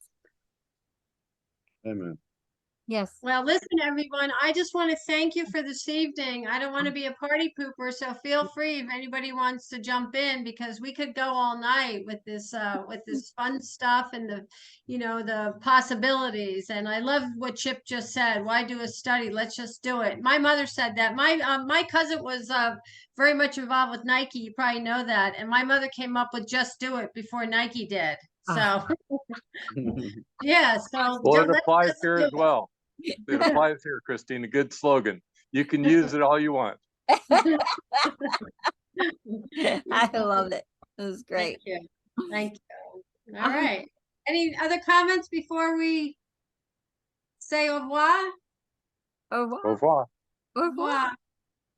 Amen. Yes. Well, listen, everyone, I just want to thank you for this evening. I don't want to be a party pooper, so feel free if anybody wants to jump in, because we could go all night with this fun stuff and the possibilities. And I love what Chip just said. Why do a study? Let's just do it. My mother said that. My cousin was very much involved with Nike. You probably know that. And my mother came up with just do it before Nike did. So yeah, so well, it applies here as well. It applies here, Christine. A good slogan. You can use it all you want. I love it. It was great. Thank you. All right. Any other comments before we say au revoir? Au revoir. Au revoir. Au revoir.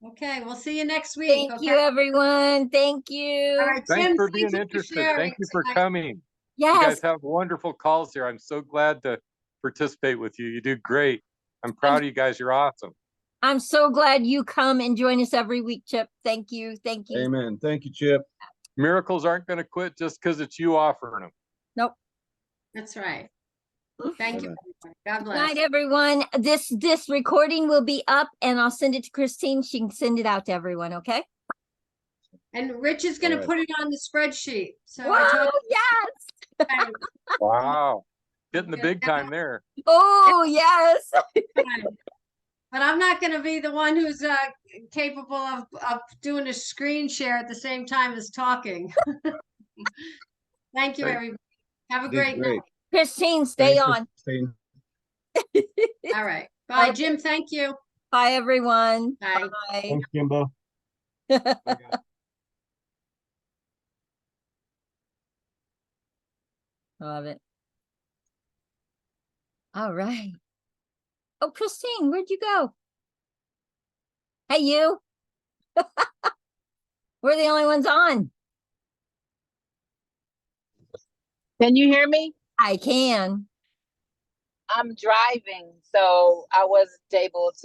Okay, we'll see you next week. Thank you, everyone. Thank you. All right, Thanks Jim, for being interested. Thank you for coming. Yes. You guys have wonderful calls here. I'm so glad to participate with you. You do great. I'm proud of you guys. You're awesome. I'm so glad you come and join us every week, Chip. Thank you. Thank you. Amen. Thank you, Chip. Miracles aren't going to quit just because it's you offering them. Nope. That's right. Thank you. God Good bless. night, everyone. This recording will be up, and I'll send it to Christine. She can send it out to everyone. Okay. And Rich is going to put it on the spreadsheet. So Whoa, yes. Wow. Getting the big time there. Oh, yes. But I'm not going to be the one who's capable of doing a screen share at the same time as talking. Thank you, everybody. Have a great night. Christine, stay on. Christine. All right. Bye, Jim. Thank you. Bye, everyone. Bye. Bye. Thanks, Kimbo. Love it. All right. Oh, Christine, where'd you go? Hey, you. We're the only ones on. Can you hear me? I can. I'm driving, so I wasn't able to